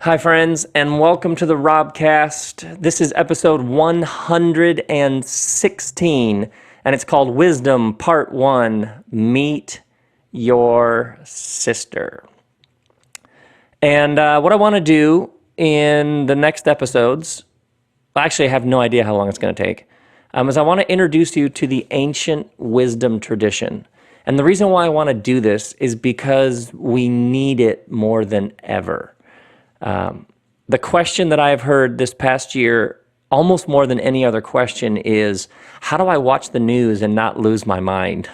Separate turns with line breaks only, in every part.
Hi, friends, and welcome to the RobCast. This is episode 116, and it's called Wisdom Part 1, Meet Your Sister. And what I want to do in the next episodes, actually I have no idea how long it's going to take, is I want to introduce you to the ancient wisdom tradition. And the reason why I want to do this is because we need it more than ever. The question that I have heard this past year, almost more than any other question, is how do I watch the news and not lose my mind?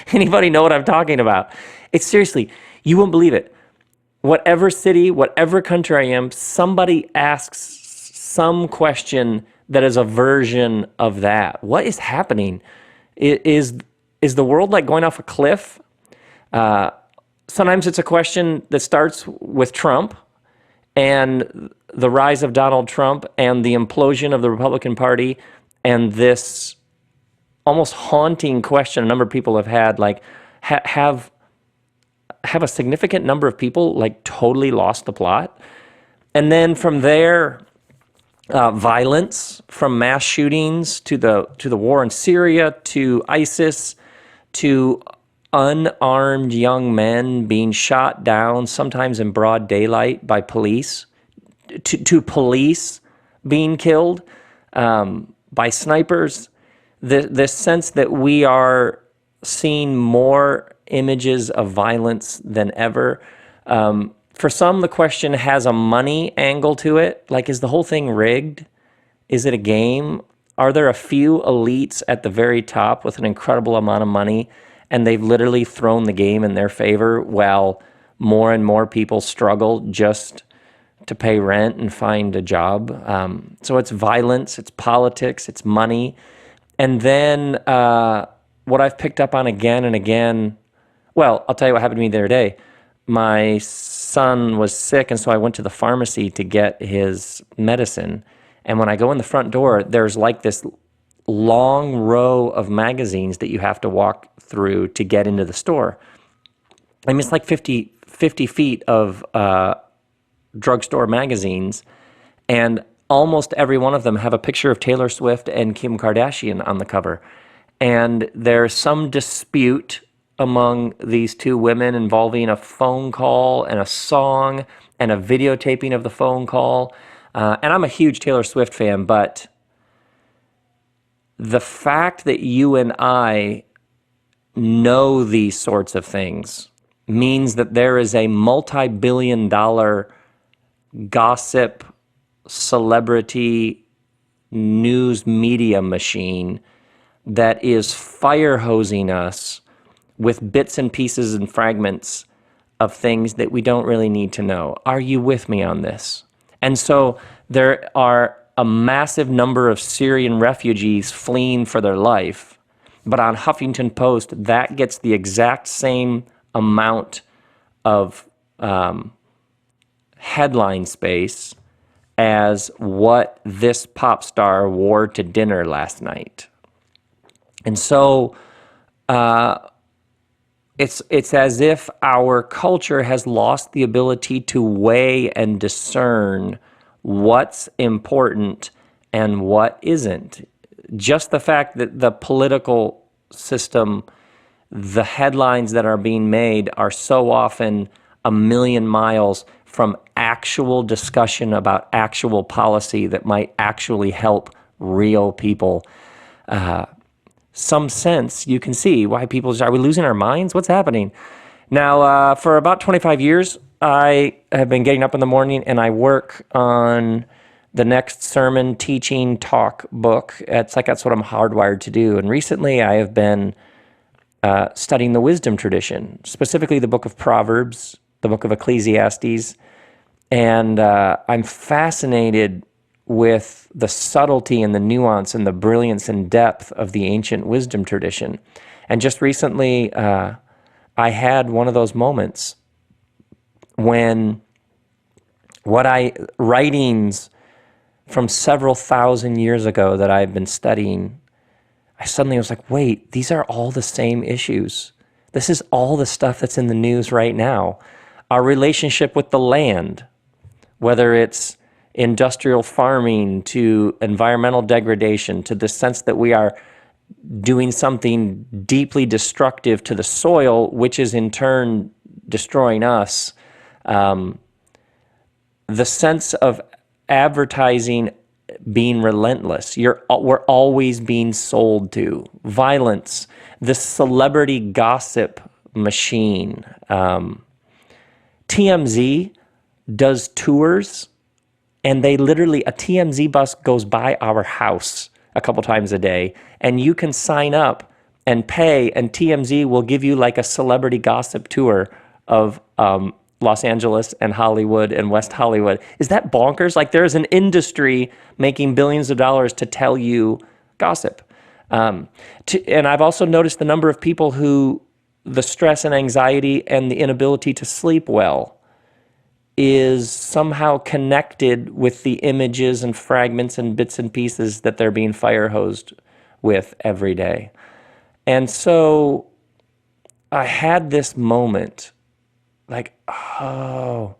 Anybody know what I'm talking about? It's seriously, you won't believe it. Whatever city, whatever country I am, somebody asks some question that is a version of that. What is happening? Is the world like going off a cliff? Sometimes it's a question that starts with Trump and the rise of Donald Trump and the implosion of the Republican Party, and this almost haunting question a number of people have had, like, have a significant number of people like totally lost the plot? And then from there, violence, from mass shootings to the war in Syria, to ISIS, to unarmed young men being shot down, sometimes in broad daylight by police, to police being killed by snipers. This sense that we are seeing more images of violence than ever. For some, the question has a money angle to it. Like, is the whole thing rigged? Is it a game? Are there a few elites at the very top with an incredible amount of money, and they've literally thrown the game in their favor while more and more people struggle just to pay rent and find a job? So it's violence, it's politics, it's money. And then what I've picked up on again and again, well, I'll tell you what happened to me the other day. My son was sick, and so I went to the pharmacy to get his medicine. And when I go in the front door, there's like this long row of magazines that you have to walk through to get into the store. I mean, it's like 50 feet of drugstore magazines, and almost every one of them have a picture of Taylor Swift and Kim Kardashian on the cover. And there's some dispute among these two women involving a phone call and a song and a videotaping of the phone call. And I'm a huge Taylor Swift fan, but the fact that you and I know these sorts of things means that there is a multi-billion-dollar gossip, celebrity, news media machine that is fire hosing us with bits and pieces and fragments of things that we don't really need to know. Are you with me on this? And so there are a massive number of Syrian refugees fleeing for their life. But on Huffington Post, that gets the exact same amount of headline space as what this pop star wore to dinner last night. And so it's as if our culture has lost the ability to weigh and discern what's important and what isn't. Just the fact that the political system, the headlines that are being made are so often a million miles from actual discussion about actual policy that might actually help real people. Some sense, you can see why people are we losing our minds? What's happening? Now, for about 25 years, I have been getting up in the morning and I work on the next sermon, teaching, talk book. It's like that's what I'm hardwired to do. And recently I have been studying the wisdom tradition, specifically the book of Proverbs, the book of Ecclesiastes. And I'm fascinated with the subtlety and the nuance and the brilliance and depth of the ancient wisdom tradition. And just recently, I had one of those moments when writings from several thousand years ago that I've been studying, I suddenly was like, wait, these are all the same issues. This is all the stuff that's in the news right now. Our relationship with the land, whether it's industrial farming to environmental degradation to the sense that we are doing something deeply destructive to the soil, which is in turn destroying us. The sense of advertising being relentless. We're always being sold to. Violence, this celebrity gossip machine. TMZ does tours, and a TMZ bus goes by our house a couple times a day, and you can sign up and pay, and TMZ will give you like a celebrity gossip tour of Los Angeles and Hollywood and West Hollywood. Is that bonkers? Like, there's an industry making billions of dollars to tell you gossip. And I've also noticed the number of people who the stress and anxiety and the inability to sleep well is somehow connected with the images and fragments and bits and pieces that they're being fire hosed with every day. And so I had this moment like, oh,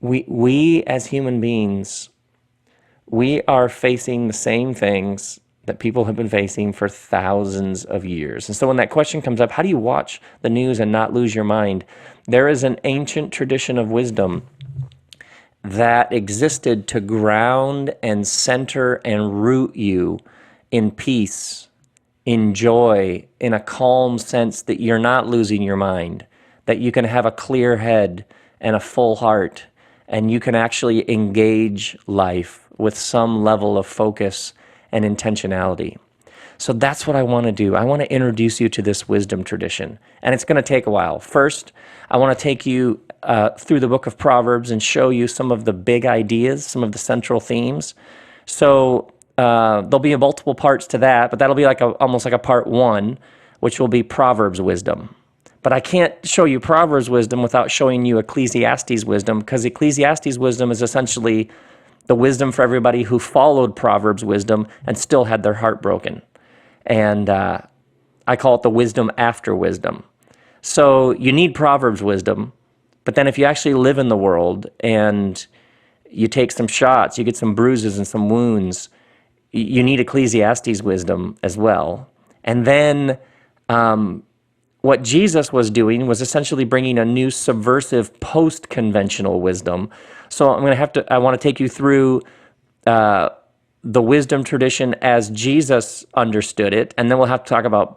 we as human beings, we are facing the same things that people have been facing for thousands of years. And so when that question comes up, how do you watch the news and not lose your mind? There is an ancient tradition of wisdom that existed to ground and center and root you in peace, in joy, in a calm sense that you're not losing your mind, that you can have a clear head and a full heart, and you can actually engage life with some level of focus and intentionality. So that's what I want to do. I want to introduce you to this wisdom tradition, and it's going to take a while. First, I want to take you through the book of Proverbs and show you some of the big ideas, some of the central themes. So there'll be multiple parts to that, but that'll be like almost like a part one, which will be Proverbs wisdom. But I can't show you Proverbs wisdom without showing you Ecclesiastes wisdom, because Ecclesiastes wisdom is essentially the wisdom for everybody who followed Proverbs wisdom and still had their heart broken. And I call it the wisdom after wisdom. So you need Proverbs wisdom, but then if you actually live in the world and you take some shots, you get some bruises and some wounds, you need Ecclesiastes wisdom as well. And then what Jesus was doing was essentially bringing a new subversive post-conventional wisdom. So I want to take you through the wisdom tradition as Jesus understood it, and then we'll have to talk about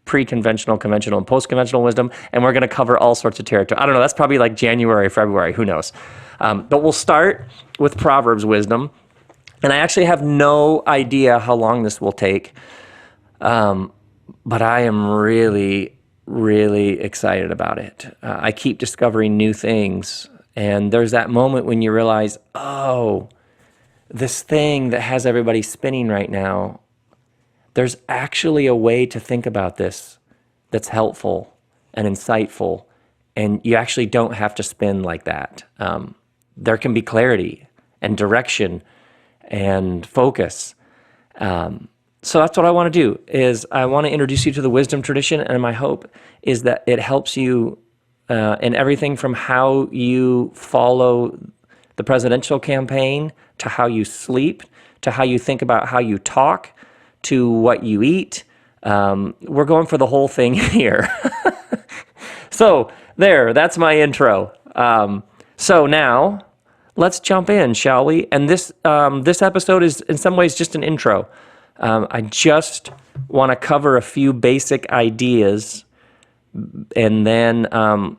pre-conventional, conventional, and post-conventional wisdom, and we're going to cover all sorts of territory. I don't know, that's probably like January, February, who knows. But we'll start with Proverbs wisdom, and I actually have no idea how long this will take, but I am really, really excited about it. I keep discovering new things, and there's that moment when you realize, oh, this thing that has everybody spinning right now, there's actually a way to think about this that's helpful and insightful, and you actually don't have to spin like that. There can be clarity and direction and focus. So that's what I want to do, is I want to introduce you to the wisdom tradition, and my hope is that it helps you in everything from how you follow the presidential campaign, to how you sleep, to how you think about how you talk, to what you eat. We're going for the whole thing here. So that's my intro. So now let's jump in, shall we? And this episode is in some ways just an intro. I just want to cover a few basic ideas, and then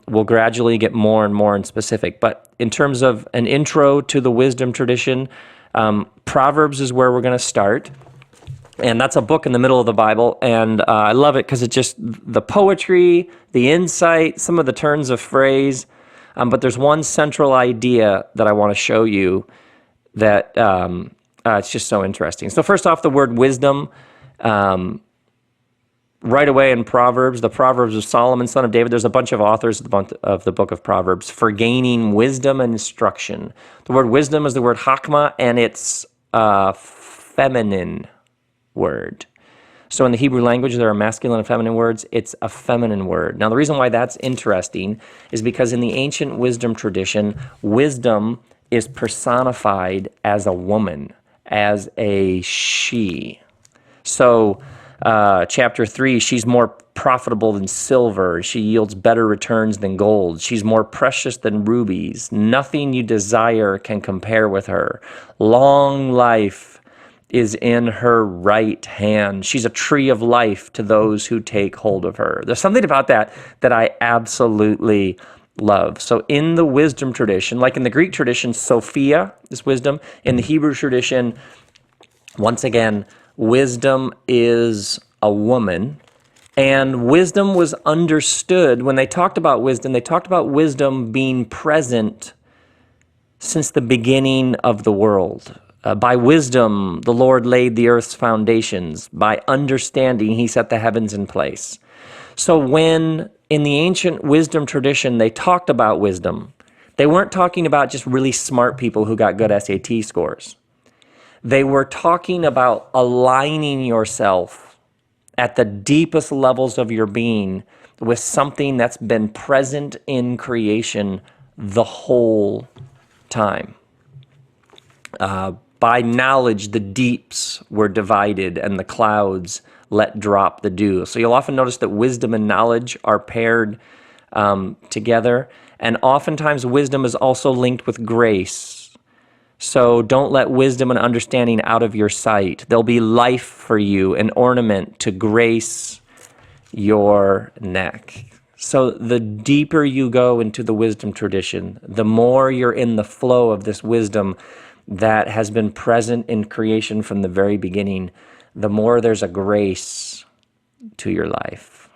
we'll gradually get more and more specific. But in terms of an intro to the wisdom tradition, Proverbs is where we're going to start. And that's a book in the middle of the Bible, and I love it because it's just the poetry, the insight, some of the turns of phrase. But there's one central idea that I want to show you that it's just so interesting. So first off, the word wisdom. Right away in Proverbs, the Proverbs of Solomon, son of David, there's a bunch of authors of the book of Proverbs for gaining wisdom and instruction. The word wisdom is the word hakma, and it's a feminine word. So in the Hebrew language, there are masculine and feminine words. It's a feminine word. Now, the reason why that's interesting is because in the ancient wisdom tradition, wisdom is personified as a woman, as a she. So, chapter 3, she's more profitable than silver. She yields better returns than gold. She's more precious than rubies. Nothing you desire can compare with her. Long life is in her right hand. She's a tree of life to those who take hold of her. There's something about that I absolutely love. So in the wisdom tradition, like in the Greek tradition, Sophia is wisdom. In the Hebrew tradition, once again, wisdom is a woman. And wisdom was understood. When they talked about wisdom being present since the beginning of the world. By wisdom, the Lord laid the earth's foundations. By understanding, he set the heavens in place. So when in the ancient wisdom tradition, they talked about wisdom, they weren't talking about just really smart people who got good SAT scores. They were talking about aligning yourself at the deepest levels of your being with something that's been present in creation the whole time. By knowledge, the deeps were divided and the clouds let drop the dew. So you'll often notice that wisdom and knowledge are paired together. And oftentimes wisdom is also linked with grace. So don't let wisdom and understanding out of your sight. There'll be life for you, an ornament to grace your neck. So the deeper you go into the wisdom tradition, the more you're in the flow of this wisdom that has been present in creation from the very beginning, the more there's a grace to your life.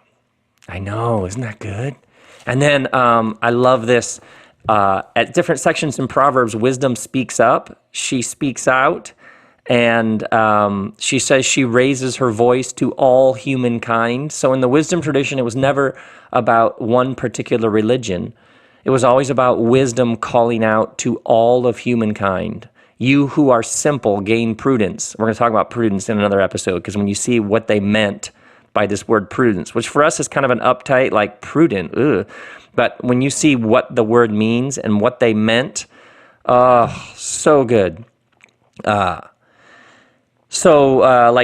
I know, isn't that good? And then I love this. At different sections in Proverbs, wisdom speaks up, she speaks out, and she says she raises her voice to all humankind. So in the wisdom tradition, it was never about one particular religion. It was always about wisdom calling out to all of humankind. You who are simple gain prudence. We're going to talk about prudence in another episode, because when you see what they meant by this word prudence, which for us is kind of an uptight, like prudent, ugh. But when you see what the word means and what they meant, so good. Like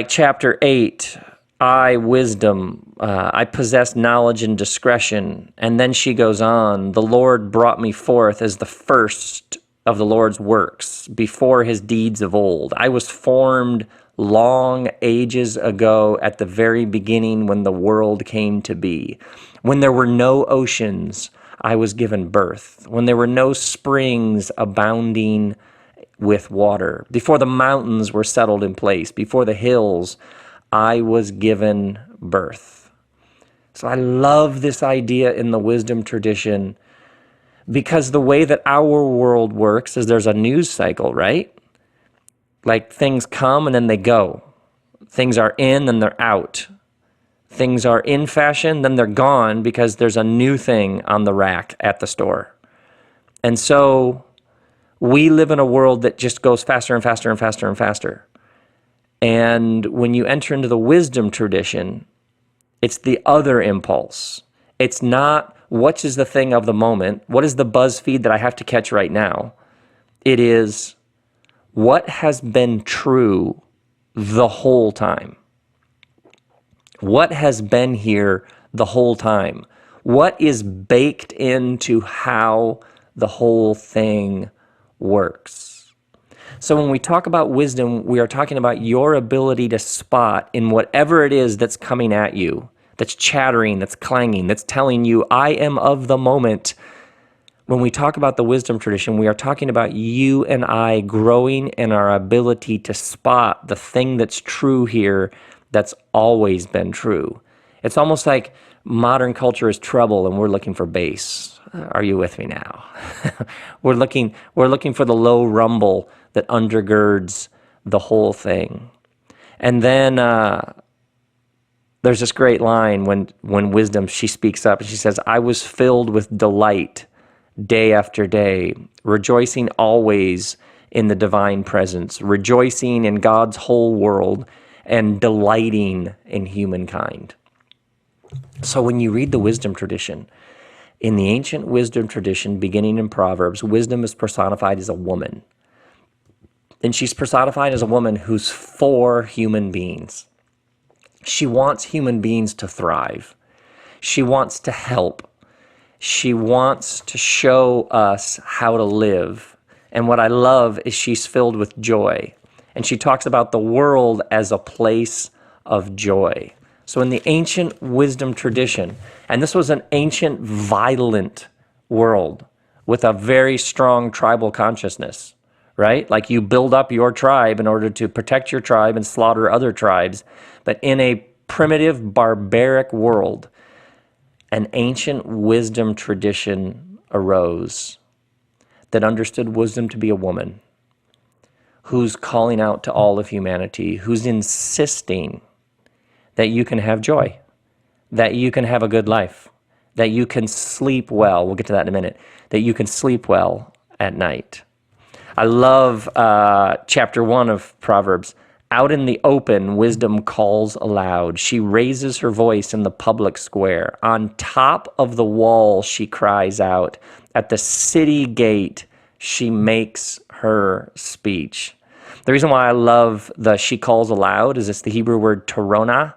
chapter 8, I, wisdom, I possess knowledge and discretion. And then she goes on, the Lord brought me forth as the first of the Lord's works, before his deeds of old. I was formed long ages ago at the very beginning when the world came to be. When there were no oceans, I was given birth. When there were no springs abounding with water. Before the mountains were settled in place, before the hills, I was given birth. So I love this idea in the wisdom tradition, because the way that our world works is there's a news cycle, right? Like things come and then they go. Things are in, then they're out. Things are in fashion, then they're gone because there's a new thing on the rack at the store. And so we live in a world that just goes faster and faster and faster and faster. And when you enter into the wisdom tradition, it's the other impulse. It's not what is the thing of the moment, what is the BuzzFeed that I have to catch right now. It is what has been true the whole time. What has been here the whole time? What is baked into how the whole thing works? So when we talk about wisdom, we are talking about your ability to spot in whatever it is that's coming at you, that's chattering, that's clanging, that's telling you, I am of the moment. When we talk about the wisdom tradition, we are talking about you and I growing in our ability to spot the thing that's true here that's always been true. It's almost like modern culture is treble and we're looking for bass. Are you with me now? We're looking for the low rumble that undergirds the whole thing. And then there's this great line when wisdom, she speaks up and she says, I was filled with delight day after day, rejoicing always in the divine presence, rejoicing in God's whole world, and delighting in humankind. So when you read the wisdom tradition, In the ancient wisdom tradition, beginning in Proverbs, wisdom is personified as a woman. And she's personified as a woman who's for human beings. She wants human beings to thrive. She wants to help. She wants to show us how to live. And what I love is she's filled with joy. And she talks about the world as a place of joy. So in the ancient wisdom tradition, and this was an ancient violent world with a very strong tribal consciousness, right? Like you build up your tribe in order to protect your tribe and slaughter other tribes. But in a primitive, barbaric world, an ancient wisdom tradition arose that understood wisdom to be a woman who's calling out to all of humanity, who's insisting that you can have joy, that you can have a good life, that you can sleep well. We'll get to that in a minute. That you can sleep well at night. I love chapter 1 of Proverbs. Out in the open, wisdom calls aloud. She raises her voice in the public square. On top of the wall, she cries out. At the city gate, she makes her speech. The reason why I love the she calls aloud is it's the Hebrew word tarona.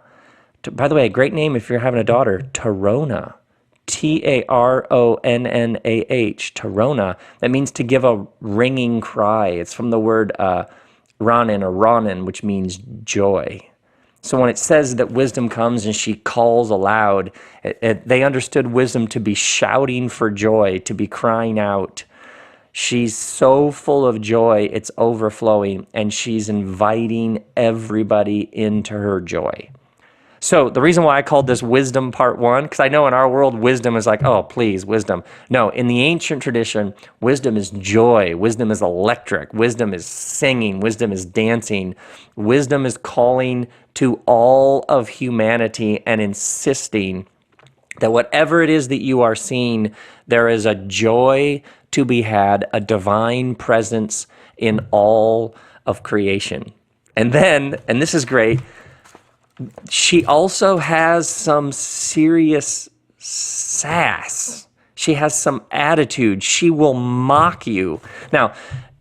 By the way, a great name if you're having a daughter, Tarona. T-A-R-O-N-N-A-H, Tarona. That means to give a ringing cry. It's from the word Ranin or Ronin, which means joy. So when it says that wisdom comes and she calls aloud, they understood wisdom to be shouting for joy, to be crying out. She's so full of joy, it's overflowing, and she's inviting everybody into her joy. So the reason why I called this wisdom part 1, because I know in our world, wisdom is like, oh, please, wisdom. No, in the ancient tradition, wisdom is joy. Wisdom is electric. Wisdom is singing. Wisdom is dancing. Wisdom is calling to all of humanity and insisting that whatever it is that you are seeing, there is a joy to be had, a divine presence in all of creation. And then, and this is great, she also has some serious sass. She has some attitude. She will mock you. Now,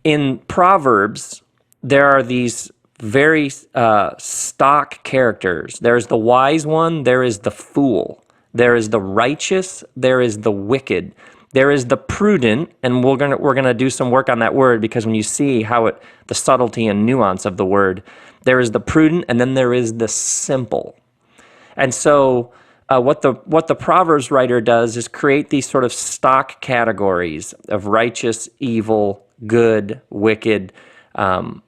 in Proverbs, there are these very stock characters. There's the wise one, there is the fool. There is the righteous, there is the wicked. There is the prudent, and we're gonna do some work on that word, because when you see how the subtlety and nuance of the word, there is the prudent, and then there is the simple. And so what the Proverbs writer does is create these sort of stock categories of righteous, evil, good, wicked. The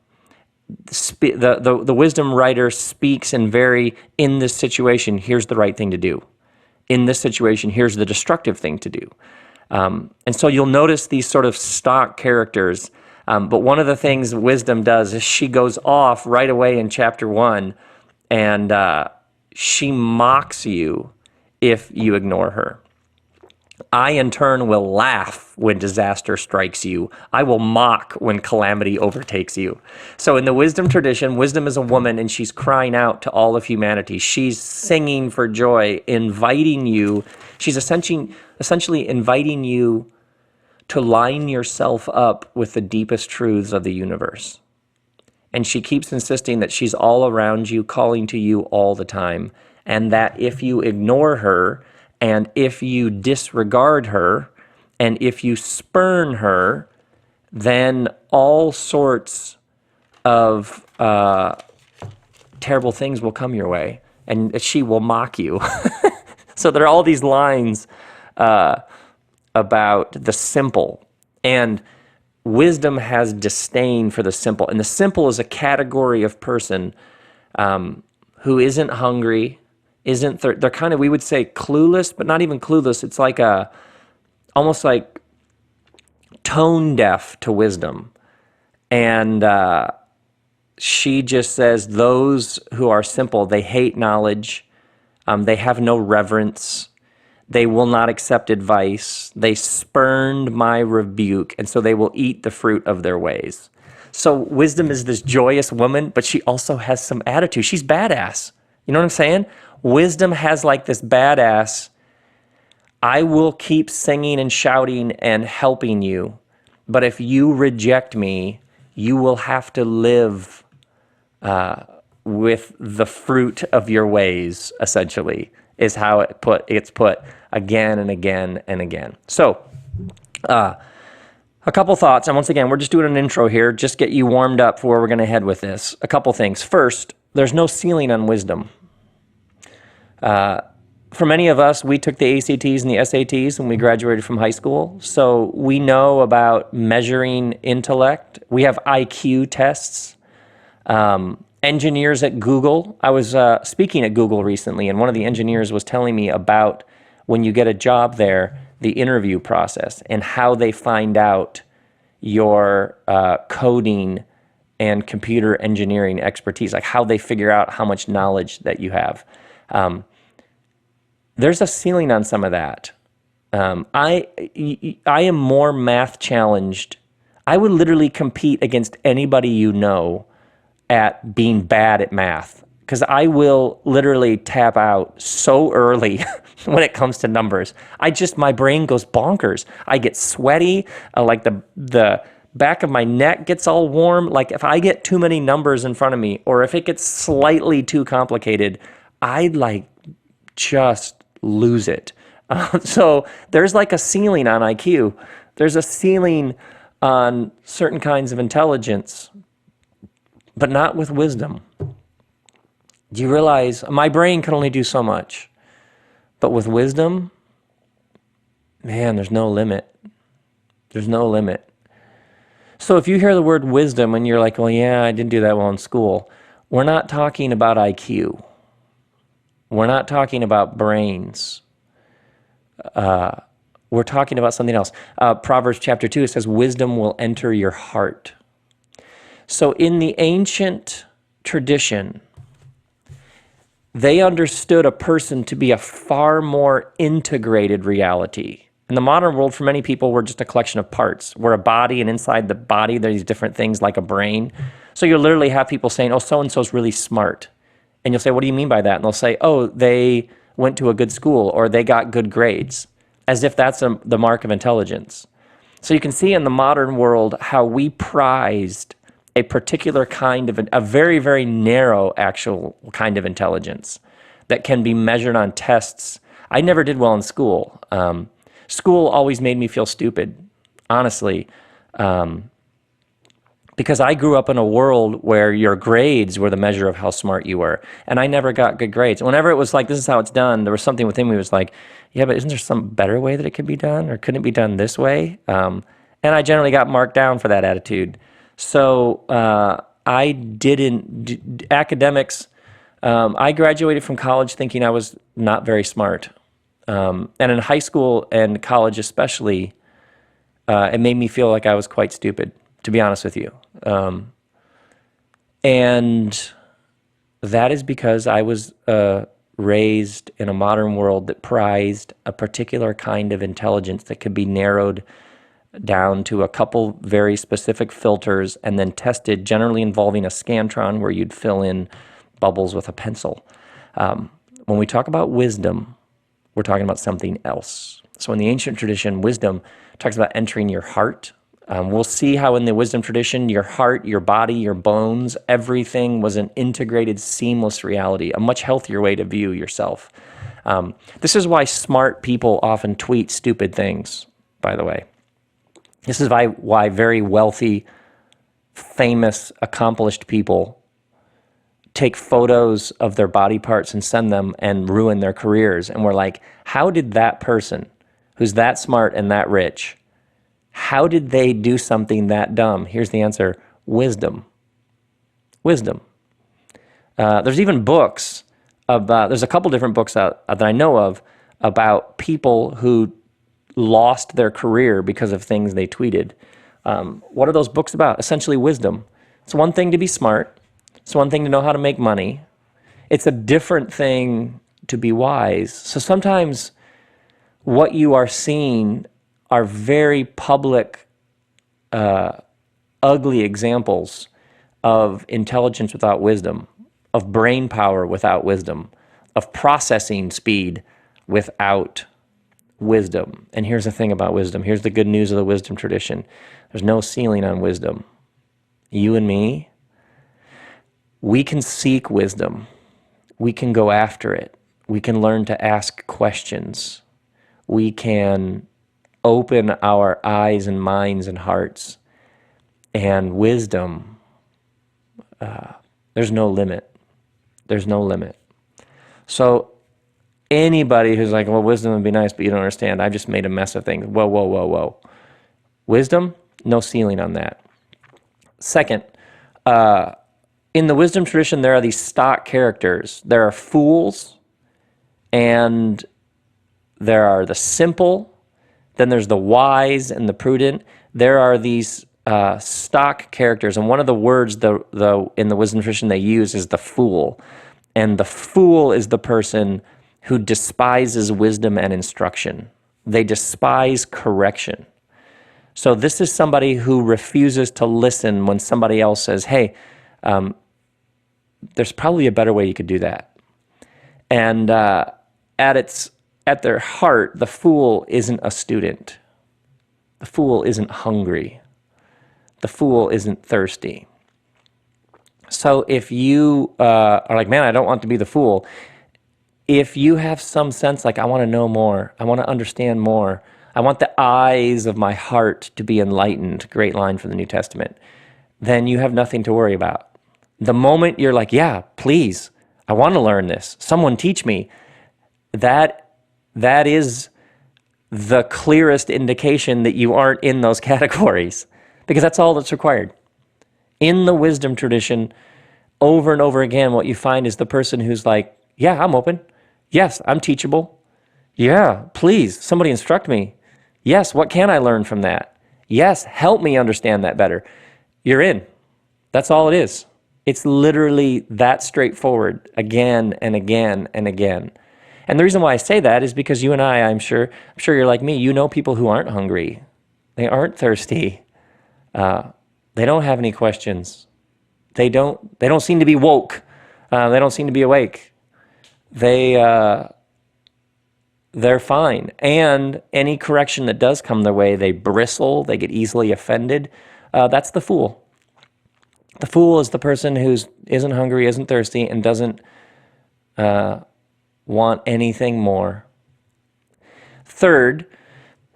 wisdom writer speaks in this situation, here's the right thing to do. In this situation, here's the destructive thing to do. And so you'll notice these sort of stock characters. But one of the things wisdom does is she goes off right away in chapter 1, and she mocks you if you ignore her. I, in turn, will laugh when disaster strikes you. I will mock when calamity overtakes you. So in the wisdom tradition, wisdom is a woman, and she's crying out to all of humanity. She's singing for joy, inviting you. She's essentially inviting you to line yourself up with the deepest truths of the universe. And she keeps insisting that she's all around you, calling to you all the time, and that if you ignore her, and if you disregard her, and if you spurn her, then all sorts of terrible things will come your way, and she will mock you. So there are all these lines about the simple, and wisdom has disdain for the simple. And the simple is a category of person who isn't hungry, they're kind of, we would say, clueless, but not even clueless. It's like almost like tone deaf to wisdom. And she just says those who are simple, they hate knowledge, they have no reverence, they will not accept advice, they spurned my rebuke, and so they will eat the fruit of their ways. So wisdom is this joyous woman, but she also has some attitude. She's badass. You know what I'm saying? Wisdom has like this badass, I will keep singing and shouting and helping you, but if you reject me, you will have to live with the fruit of your ways, essentially, is how it's put again and again and again. So, a couple thoughts, and once again, we're just doing an intro here, just get you warmed up for where we're going to head with this. A couple things. First, there's no ceiling on wisdom. For many of us, we took the ACTs and the SATs when we graduated from high school, so we know about measuring intellect. We have IQ tests. Engineers at Google. I was speaking at Google recently, and one of the engineers was telling me about when you get a job there, the interview process and how they find out your coding and computer engineering expertise, like how they figure out how much knowledge that you have. There's a ceiling on some of that. I am more math challenged. I would literally compete against anybody you know at being bad at math, because I will literally tap out so early when it comes to numbers. My brain goes bonkers. I get sweaty, like the back of my neck gets all warm. Like if I get too many numbers in front of me, or if it gets slightly too complicated, I just lose it. So there's like a ceiling on IQ. There's a ceiling on certain kinds of intelligence, but not with wisdom. Do you realize my brain can only do so much, but with wisdom, man, there's no limit. There's no limit. So if you hear the word wisdom and you're like, well, yeah, I didn't do that well in school, we're not talking about IQ. We're not talking about brains. We're talking about something else. Proverbs chapter 2, it says, wisdom will enter your heart. So in the ancient tradition, they understood a person to be a far more integrated reality. In the modern world, for many people, we're just a collection of parts. We're a body, and inside the body, there's these different things like a brain. So you'll literally have people saying, oh, so-and-so's really smart. And you'll say, what do you mean by that? And they'll say, oh, they went to a good school, or they got good grades, as if that's the mark of intelligence. So you can see in the modern world how we prized a particular kind of, a very, very narrow actual kind of intelligence that can be measured on tests. I never did well in school. School always made me feel stupid, honestly, because I grew up in a world where your grades were the measure of how smart you were, and I never got good grades. Whenever it was like, this is how it's done, there was something within me that was like, yeah, but isn't there some better way that it could be done, or couldn't it be done this way? And I generally got marked down for that attitude. So I didn't, academics, I graduated from college thinking I was not very smart. And in high school and college especially, it made me feel like I was quite stupid, to be honest with you. And that is because I was raised in a modern world that prized a particular kind of intelligence that could be narrowed down to a couple very specific filters and then tested, generally involving a scantron where you'd fill in bubbles with a pencil. When we talk about wisdom, we're talking about something else. So in the ancient tradition, wisdom talks about entering your heart. We'll see how in the wisdom tradition, your heart, your body, your bones, everything was an integrated, seamless reality, a much healthier way to view yourself. This is why smart people often tweet stupid things, by the way. This is why very wealthy, famous, accomplished people take photos of their body parts and send them and ruin their careers. And we're like, how did that person who's that smart and that rich, how did they do something that dumb? Here's the answer: wisdom. Wisdom. There's even books about, there's a couple different books out that I know of about people who lost their career because of things they tweeted. What are those books about? Essentially wisdom. It's one thing to be smart. It's one thing to know how to make money. It's a different thing to be wise. So sometimes what you are seeing are very public, ugly examples of intelligence without wisdom, of brain power without wisdom, of processing speed without wisdom. And here's the thing about wisdom. Here's the good news of the wisdom tradition. There's no ceiling on wisdom. You and me, we can seek wisdom. We can go after it. We can learn to ask questions. We can open our eyes and minds and hearts. And wisdom, there's no limit. There's no limit. So anybody who's like, well, wisdom would be nice, but you don't understand. I just made a mess of things. Whoa, whoa, whoa, whoa. Wisdom, no ceiling on that. Second, in the wisdom tradition, there are these stock characters. There are fools, and there are the simple, then there's the wise and the prudent. There are these stock characters, and one of the words in the wisdom tradition they use is the fool. And the fool is the person who despises wisdom and instruction. They despise correction. So this is somebody who refuses to listen when somebody else says, hey, there's probably a better way you could do that. And at their heart, the fool isn't a student. The fool isn't hungry. The fool isn't thirsty. So if you are like, man, I don't want to be the fool. If you have some sense like, I want to know more, I want to understand more, I want the eyes of my heart to be enlightened, great line from the New Testament, then you have nothing to worry about. The moment you're like, yeah, please, I want to learn this, someone teach me, that is the clearest indication that you aren't in those categories, because that's all that's required. In the wisdom tradition, over and over again, what you find is the person who's like, yeah, I'm open. Yes, I'm teachable. Yeah, please, somebody instruct me. Yes, what can I learn from that? Yes, help me understand that better. You're in. That's all it is. It's literally that straightforward again and again and again. And the reason why I say that is because you and I'm sure you're like me, you know people who aren't hungry. They aren't thirsty. They don't have any questions. They don't seem to be woke. They don't seem to be awake. They're fine. And any correction that does come their way, they bristle, they get easily offended. That's the fool. The fool is the person who isn't hungry, isn't thirsty, and doesn't want anything more. Third,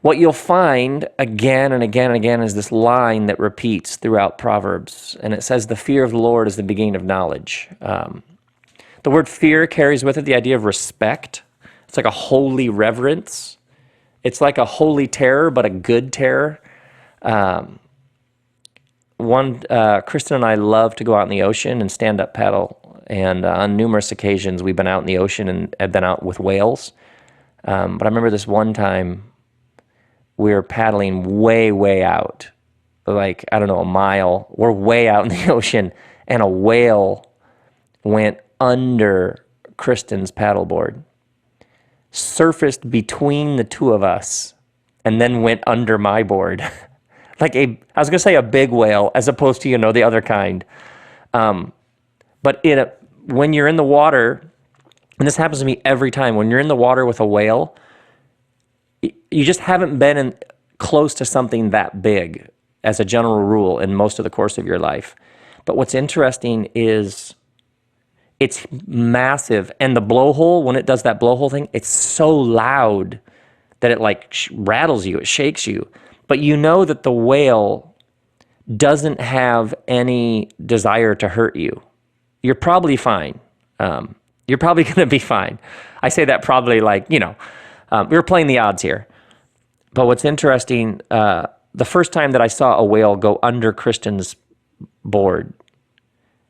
what you'll find again and again and again is this line that repeats throughout Proverbs, and it says, the fear of the Lord is the beginning of knowledge. The word fear carries with it the idea of respect. It's like a holy reverence. It's like a holy terror, but a good terror. Kristen and I love to go out in the ocean and stand up paddle. And on numerous occasions, we've been out in the ocean and have been out with whales. But I remember this one time we were paddling way, way out, like, I don't know, a mile. We're way out in the ocean, and a whale went under Kristen's paddleboard, surfaced between the two of us, and then went under my board. I was going to say a big whale as opposed to, the other kind. But when you're in the water, and this happens to me every time, when you're in the water with a whale, you just haven't been close to something that big as a general rule in most of the course of your life. But what's interesting is it's massive. And the blowhole, when it does that blowhole thing, it's so loud that it rattles you, it shakes you. But you know that the whale doesn't have any desire to hurt you. You're probably fine. You're probably going to be fine. I say that probably we're playing the odds here. But what's interesting, the first time that I saw a whale go under Kristen's board,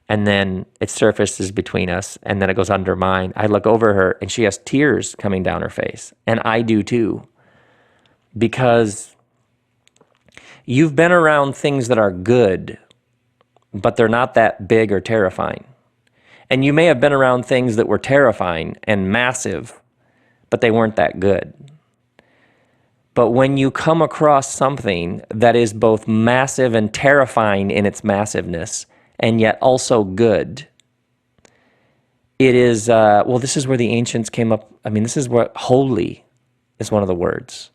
and then it surfaces between us, and then it goes under mine, I look over her, and she has tears coming down her face. And I do too. Because you've been around things that are good, but they're not that big or terrifying. And you may have been around things that were terrifying and massive, but they weren't that good. But when you come across something that is both massive and terrifying in its massiveness, and yet also good, it is, this is where the ancients came up. I mean, this is what holy. is one of the words.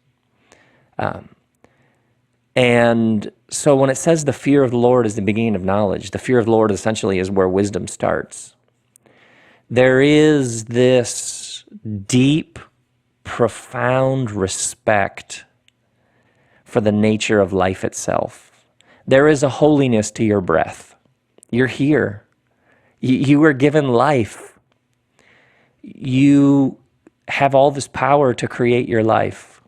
And so when it says the fear of the Lord is the beginning of knowledge, the fear of the Lord essentially is where wisdom starts. There is this deep, profound respect for the nature of life itself. There is a holiness to your breath. You're here. You were given life. You have all this power to create your life.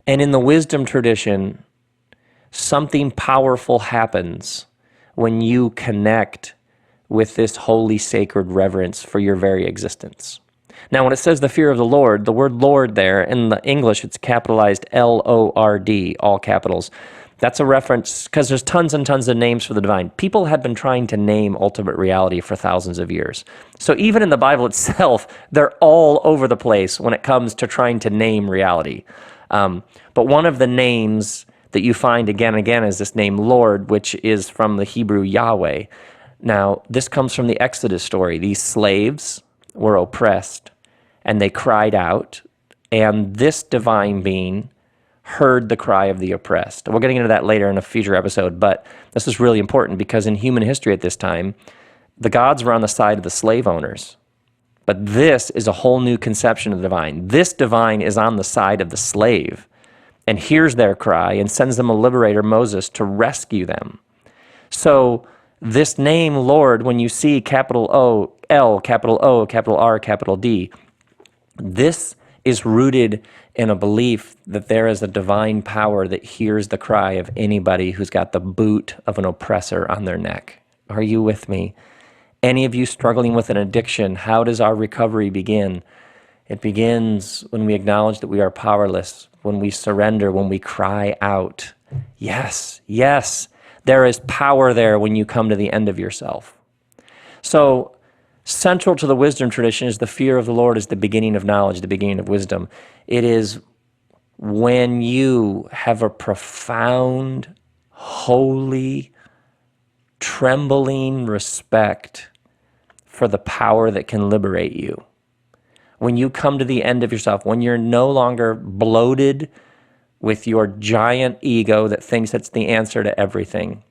And in the wisdom tradition, something powerful happens when you connect with this holy, sacred reverence for your very existence. Now, when it says the fear of the Lord, the word Lord there, in the English, it's capitalized L-O-R-D, all capitals. That's a reference, because there's tons and tons of names for the divine. People have been trying to name ultimate reality for thousands of years. So even in the Bible itself, they're all over the place when it comes to trying to name reality. But one of the names that you find again and again is this name Lord, which is from the Hebrew Yahweh. Now, this comes from the Exodus story. These slaves were oppressed, and they cried out, and this divine being heard the cry of the oppressed. We're getting into that later in a future episode, but this is really important because in human history at this time, the gods were on the side of the slave owners. But this is a whole new conception of the divine. This divine is on the side of the slave and hears their cry and sends them a liberator, Moses, to rescue them. So this name, Lord, when you see capital O, L, capital O, capital R, capital D, this is rooted in a belief that there is a divine power that hears the cry of anybody who's got the boot of an oppressor on their neck. Are you with me? Any of you struggling with an addiction, how does our recovery begin? It begins when we acknowledge that we are powerless, when we surrender, when we cry out. Yes, yes, there is power there when you come to the end of yourself. So, central to the wisdom tradition is the fear of the Lord is the beginning of knowledge, the beginning of wisdom. It is when you have a profound, holy, trembling respect for the power that can liberate you. When you come to the end of yourself, when you're no longer bloated with your giant ego that thinks it's the answer to everything,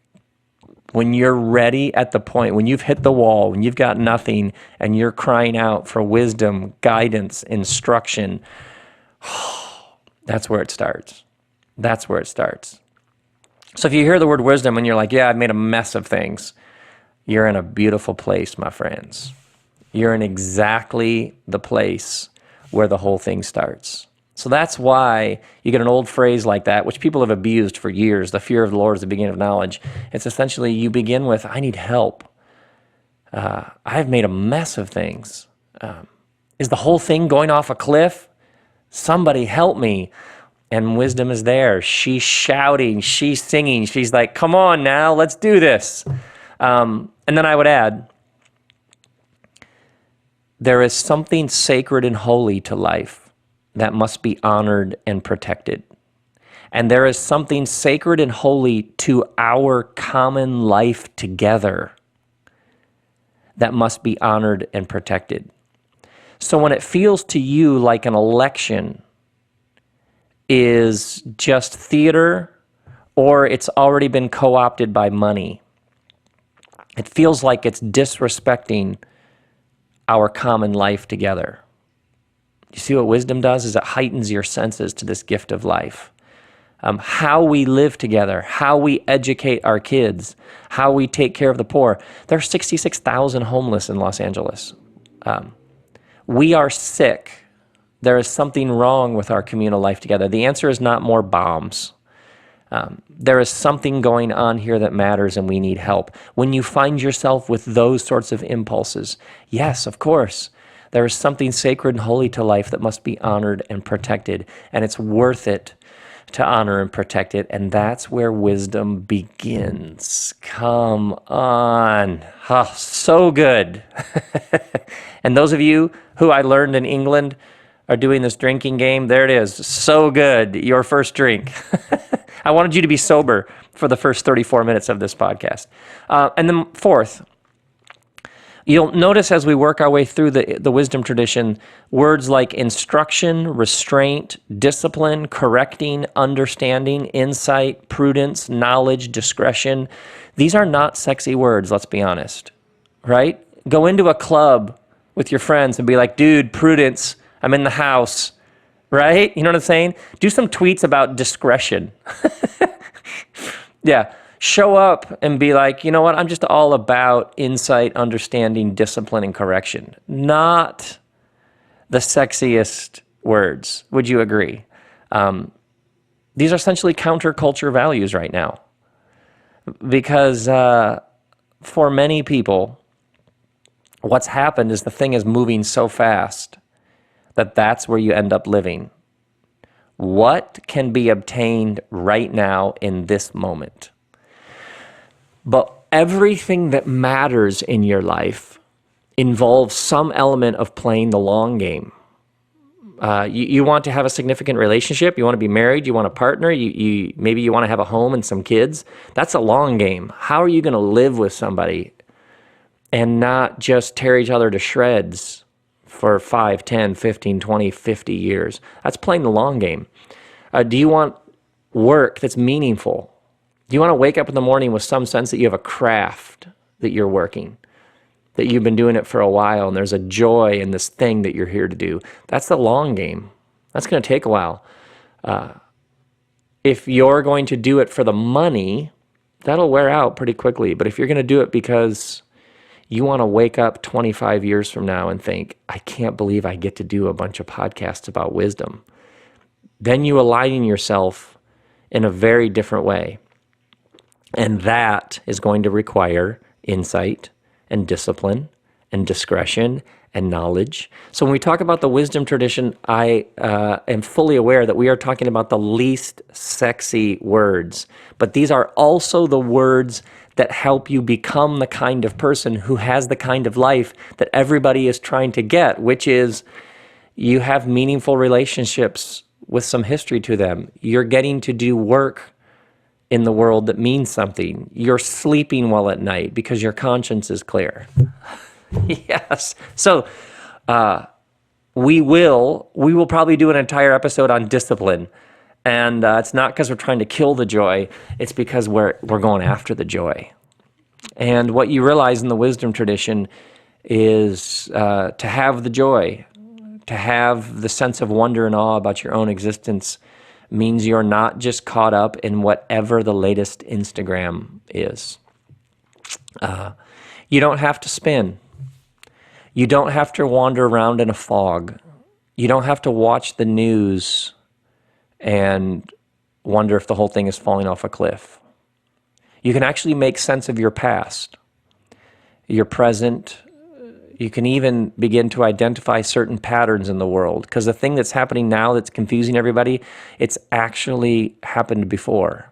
when you're ready at the point, when you've hit the wall, when you've got nothing, and you're crying out for wisdom, guidance, instruction, that's where it starts. That's where it starts. So if you hear the word wisdom and you're like, yeah, I've made a mess of things, you're in a beautiful place, my friends. You're in exactly the place where the whole thing starts. So that's why you get an old phrase like that, which people have abused for years. The fear of the Lord is the beginning of knowledge. It's essentially you begin with, I need help. I've made a mess of things. Is the whole thing going off a cliff? Somebody help me. And wisdom is there. She's shouting, she's singing. She's like, come on now, let's do this. And then I would add, there is something sacred and holy to life that must be honored and protected. And there is something sacred and holy to our common life together that must be honored and protected. So when it feels to you like an election is just theater or it's already been co-opted by money, it feels like it's disrespecting our common life together. You see what wisdom does is it heightens your senses to this gift of life. How we live together, how we educate our kids, how we take care of the poor. There are 66,000 homeless in Los Angeles. We are sick. There is something wrong with our communal life together. The answer is not more bombs. There is something going on here that matters and we need help. When you find yourself with those sorts of impulses, yes, of course, there is something sacred and holy to life that must be honored and protected, and it's worth it to honor and protect it, and that's where wisdom begins. Come on. Oh, so good. And those of you who I learned in England are doing this drinking game, there it is. So good. Your first drink. I wanted you to be sober for the first 34 minutes of this podcast. And then fourth, You'll notice as we work our way through the wisdom tradition, words like instruction, restraint, discipline, correcting, understanding, insight, prudence, knowledge, discretion. These are not sexy words, let's be honest, right? Go into a club with your friends and be like, dude, prudence, I'm in the house, right? You know what I'm saying? Do some tweets about discretion. Yeah. Show up and be like, you know what? I'm just all about insight, understanding, discipline, and correction. Not the sexiest words. Would you agree? These are essentially counterculture values right now. Because for many people, what's happened is the thing is moving so fast that that's where you end up living. What can be obtained right now in this moment? But everything that matters in your life involves some element of playing the long game. You want to have a significant relationship, you want to be married, you want a partner, maybe you want to have a home and some kids. That's a long game. How are you going to live with somebody and not just tear each other to shreds for 5, 10, 15, 20, 50 years? That's playing the long game. Do you want work that's meaningful? Do you want to wake up in the morning with some sense that you have a craft that you're working, that you've been doing it for a while, and there's a joy in this thing that you're here to do? That's the long game. That's going to take a while. If you're going to do it for the money, that'll wear out pretty quickly. But if you're going to do it because you want to wake up 25 years from now and think, I can't believe I get to do a bunch of podcasts about wisdom, then you align yourself in a very different way. And that is going to require insight and discipline and discretion and knowledge. So when we talk about the wisdom tradition, I am fully aware that we are talking about the least sexy words. But these are also the words that help you become the kind of person who has the kind of life that everybody is trying to get, which is you have meaningful relationships with some history to them. You're getting to do work in the world that means something. You're sleeping well at night because your conscience is clear. Yes. So we will probably do an entire episode on discipline. And it's not because we're trying to kill the joy. It's because we're going after the joy. And what you realize in the wisdom tradition is to have the joy, to have the sense of wonder and awe about your own existence, means you're not just caught up in whatever the latest Instagram is. You don't have to spin. You don't have to wander around in a fog. You don't have to watch the news and wonder if the whole thing is falling off a cliff. You can actually make sense of your past, your present. You can even begin to identify certain patterns in the world, because the thing that's happening now that's confusing everybody, it's actually happened before.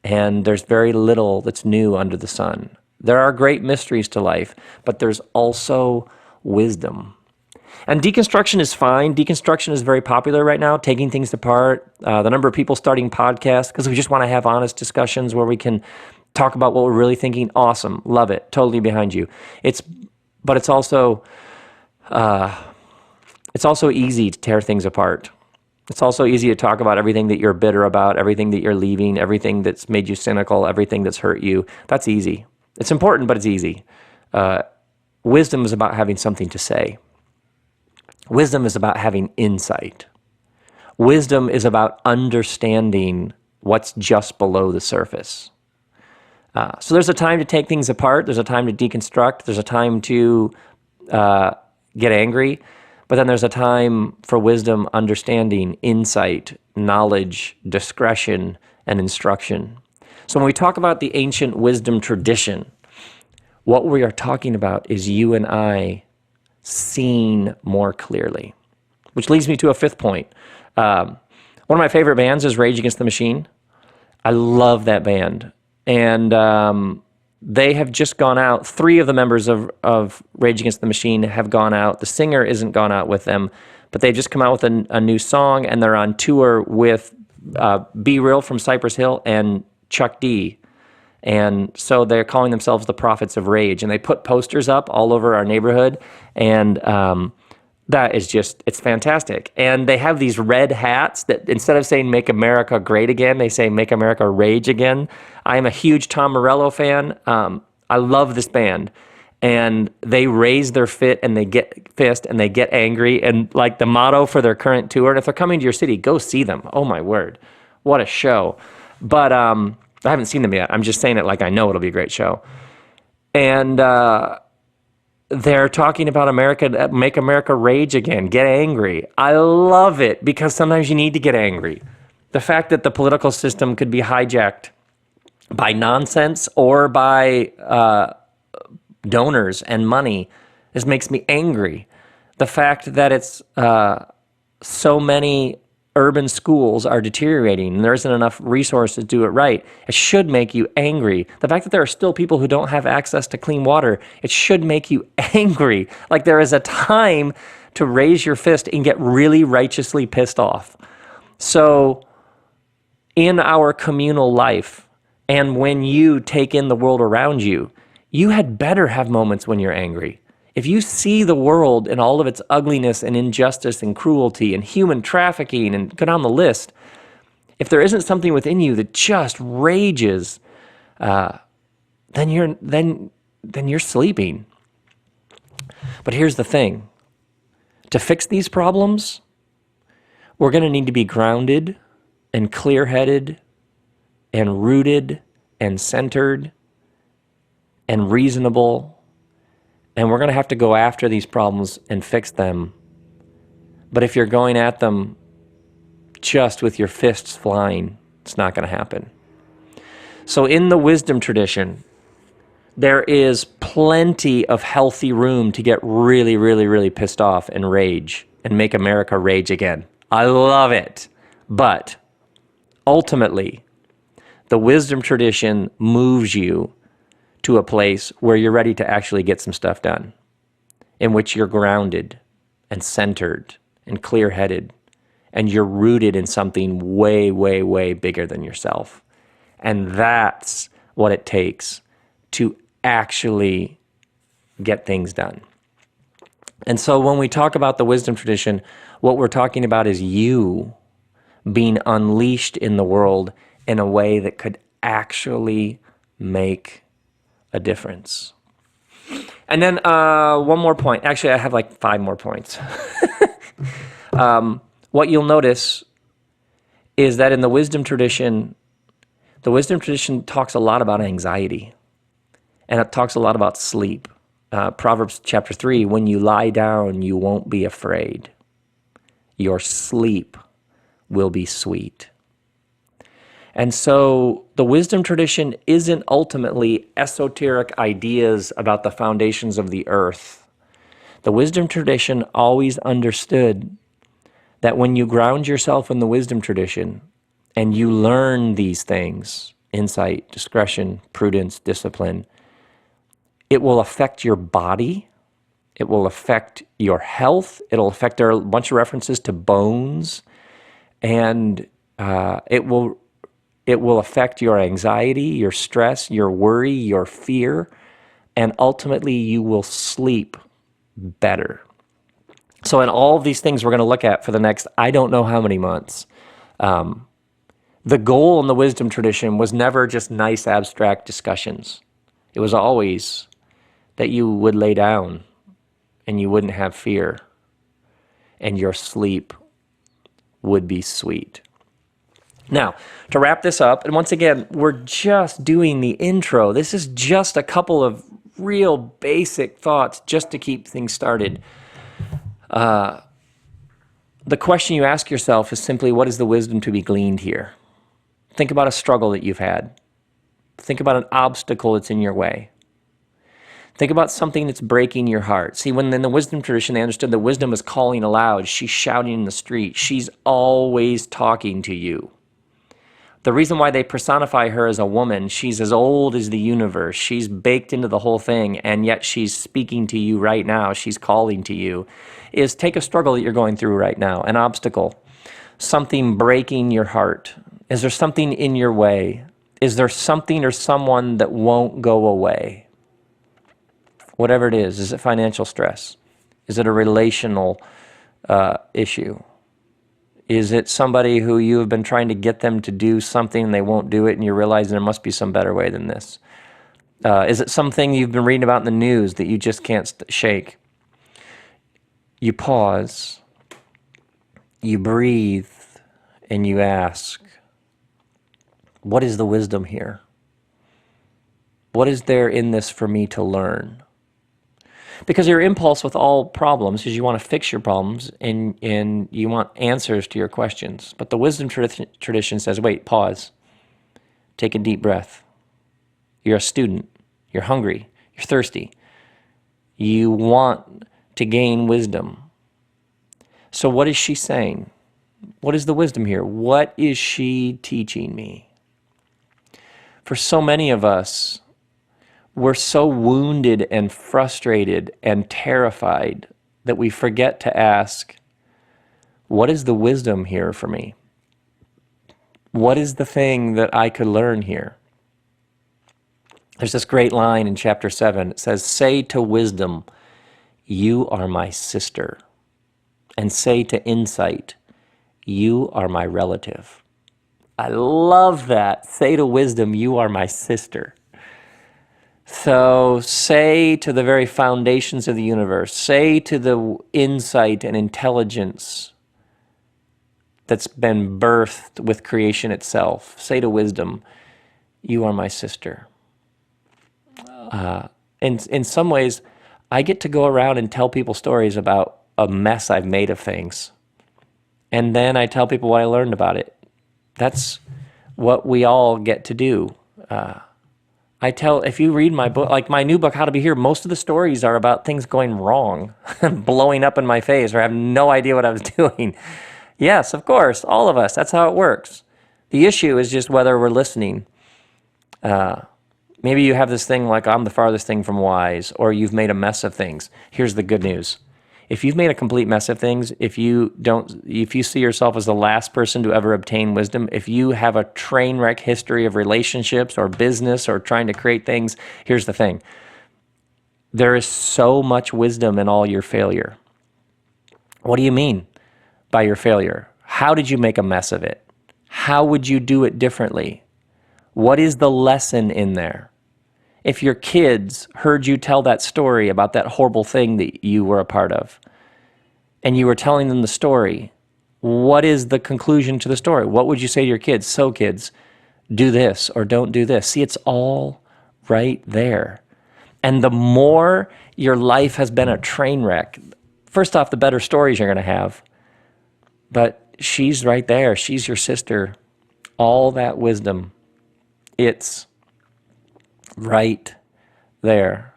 And there's very little that's new under the sun. There are great mysteries to life, but there's also wisdom. And deconstruction is fine. Deconstruction is very popular right now, taking things apart. The number of people starting podcasts because we just want to have honest discussions where we can talk about what we're really thinking. Awesome. Love it. Totally behind you. But it's also easy to tear things apart. It's also easy to talk about everything that you're bitter about, everything that you're leaving, everything that's made you cynical, everything that's hurt you. That's easy. It's important, but it's easy. Wisdom is about having something to say. Wisdom is about having insight. Wisdom is about understanding what's just below the surface. So there's a time to take things apart. There's a time to deconstruct. There's a time to get angry. But then there's a time for wisdom, understanding, insight, knowledge, discretion, and instruction. So when we talk about the ancient wisdom tradition, what we are talking about is you and I seeing more clearly. Which leads me to a fifth point. One of my favorite bands is Rage Against the Machine. I love that band. And they have just gone out. 3 of the members of Rage Against the Machine have gone out. The singer isn't gone out with them, but they've just come out with a new song, and they're on tour with Be Real from Cypress Hill and Chuck D. And so they're calling themselves the prophets of rage. And they put posters up all over our neighborhood. And that is just, it's fantastic. And they have these red hats that instead of saying make America great again, they say make America rage again. I am a huge Tom Morello fan. I love this band. And they raise their fist and they get angry. And like the motto for their current tour, and if they're coming to your city, go see them. Oh my word. What a show. But I haven't seen them yet. I'm just saying it like I know it'll be a great show. And they're talking about America, make America rage again, get angry. I love it because sometimes you need to get angry. The fact that the political system could be hijacked by nonsense or by donors and money, this makes me angry. The fact that it's so many urban schools are deteriorating and there isn't enough resources to do it right, it should make you angry. The fact that there are still people who don't have access to clean water, it should make you angry. Like there is a time to raise your fist and get really righteously pissed off. So in our communal life and when you take in the world around you, you had better have moments when you're angry. If you see the world and all of its ugliness and injustice and cruelty and human trafficking and go down the list, if there isn't something within you that just rages, then you're sleeping. But here's the thing. To fix these problems, we're going to need to be grounded and clear-headed and rooted and centered and reasonable. And we're going to have to go after these problems and fix them. But if you're going at them just with your fists flying, it's not going to happen. So in the wisdom tradition, there is plenty of healthy room to get really, really, really pissed off and rage and make America rage again. I love it. But ultimately, the wisdom tradition moves you to a place where you're ready to actually get some stuff done, in which you're grounded and centered and clear-headed, and you're rooted in something way, way, way bigger than yourself. And that's what it takes to actually get things done. And so when we talk about the wisdom tradition, what we're talking about is you being unleashed in the world in a way that could actually make a difference. And then one more point. Actually, I have like 5 more points. What you'll notice is that in the wisdom tradition talks a lot about anxiety. And it talks a lot about sleep. Proverbs chapter 3, when you lie down, you won't be afraid. Your sleep will be sweet. And so the wisdom tradition isn't ultimately esoteric ideas about the foundations of the earth. The wisdom tradition always understood that when you ground yourself in the wisdom tradition and you learn these things, insight, discretion, prudence, discipline, it will affect your body, it will affect your health, it'll affect, there are a bunch of references to bones, and it will affect your anxiety, your stress, your worry, your fear, and ultimately you will sleep better. So in all of these things we're going to look at for the next, I don't know how many months, the goal in the wisdom tradition was never just nice abstract discussions. It was always that you would lay down and you wouldn't have fear and your sleep would be sweet. Now, to wrap this up, and once again, we're just doing the intro. This is just a couple of real basic thoughts just to keep things started. The question you ask yourself is simply, what is the wisdom to be gleaned here? Think about a struggle that you've had. Think about an obstacle that's in your way. Think about something that's breaking your heart. See, when in the wisdom tradition, they understood that wisdom is calling aloud. She's shouting in the street. She's always talking to you. The reason why they personify her as a woman, she's as old as the universe. She's baked into the whole thing, and yet she's speaking to you right now. She's calling to you. Is take a struggle that you're going through right now, an obstacle, something breaking your heart. Is there something in your way? Is there something or someone that won't go away? Whatever it is it financial stress? Is it a relational issue? Is it somebody who you have been trying to get them to do something and they won't do it and you realize there must be some better way than this? Is it something you've been reading about in the news that you just can't shake? You pause, you breathe, and you ask, what is the wisdom here? What is there in this for me to learn? Because your impulse with all problems is you want to fix your problems and you want answers to your questions. But the wisdom tradition says, wait, pause, take a deep breath. You're a student, you're hungry, you're thirsty. You want to gain wisdom. So what is she saying? What is the wisdom here? What is she teaching me? For so many of us, we're so wounded and frustrated and terrified that we forget to ask, what is the wisdom here for me? What is the thing that I could learn here? There's this great line in chapter 7. It says, say to wisdom, you are my sister. And say to insight, you are my relative. I love that. Say to wisdom, you are my sister. So say to the very foundations of the universe, say to the insight and intelligence that's been birthed with creation itself, say to wisdom, you are my sister. In some ways, I get to go around and tell people stories about a mess I've made of things. And then I tell people what I learned about it. That's what we all get to do. If you read my book, like my new book, How to Be Here, most of the stories are about things going wrong, blowing up in my face, or I have no idea what I was doing. Yes, of course, all of us, that's how it works. The issue is just whether we're listening. Maybe you have this thing like, I'm the farthest thing from wise, or you've made a mess of things. Here's the good news. If you've made a complete mess of things, if you see yourself as the last person to ever obtain wisdom, if you have a train wreck history of relationships or business or trying to create things, here's the thing. There is so much wisdom in all your failure. What do you mean by your failure? How did you make a mess of it? How would you do it differently? What is the lesson in there? If your kids heard you tell that story about that horrible thing that you were a part of, and you were telling them the story, what is the conclusion to the story? What would you say to your kids? So kids, do this or don't do this. See, it's all right there. And the more your life has been a train wreck, first off, the better stories you're going to have. But she's right there. She's your sister. All that wisdom, it's right there.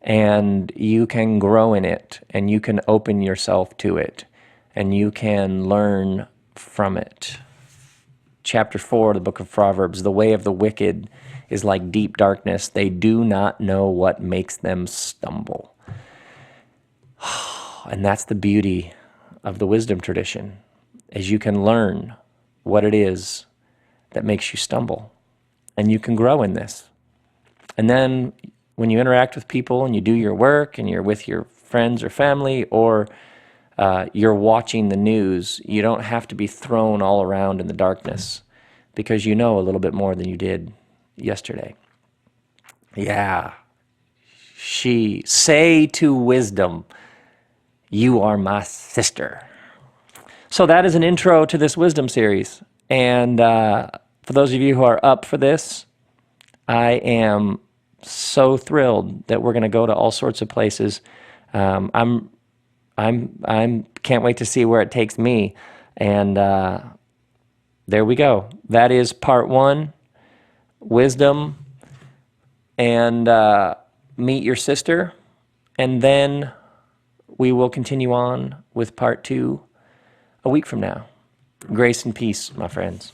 And you can grow in it, and you can open yourself to it, and you can learn from it. Chapter 4 of the book of Proverbs, the way of the wicked is like deep darkness. They do not know what makes them stumble. And that's the beauty of the wisdom tradition, is you can learn what it is that makes you stumble, and you can grow in this. And then when you interact with people and you do your work and you're with your friends or family, or you're watching the news, you don't have to be thrown all around in the darkness, because you know a little bit more than you did yesterday. Yeah. Say to wisdom, you are my sister. So that is an intro to this wisdom series. And for those of you who are up for this, I am so thrilled that we're going to go to all sorts of places. I'm can't wait to see where it takes me. And there we go. That is part 1, wisdom, and meet your sister. And then we will continue on with part 2 a week from now. Grace and peace, my friends.